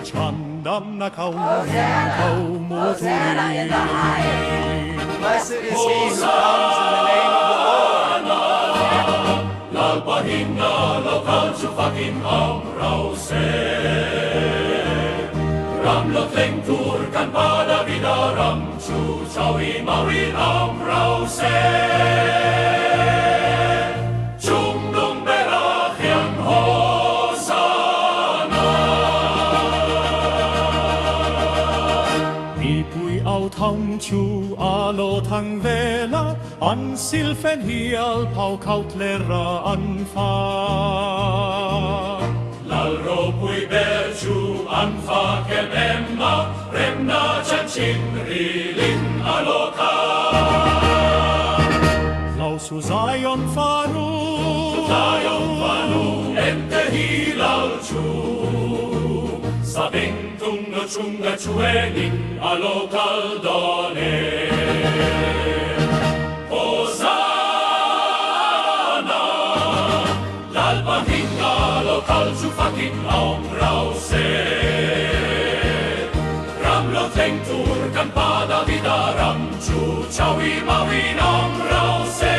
Chandam na kau muturi. Blessed is he who comes in the name of the Lord. Lalpahinga lokal sufakin amrau se. Ramlot lengtur kan pada vidaram chu chawi mawin amrau se. Chungdung berach yang hosana. Ipui au thong chu alo thang vela an silfen hial pau kautlera an fa. Lalro pui berchu anfa kem emma remna chanchin rilin aloka. Lau su Zion fanu Zion fanu ente hilal chu. Sabentung no chunga chuenin alokal done. Hosanna lalpahinga lokal chufakin amrau se. Ramlot lengtur kan pada vidaram chu chawi mawin amrau se.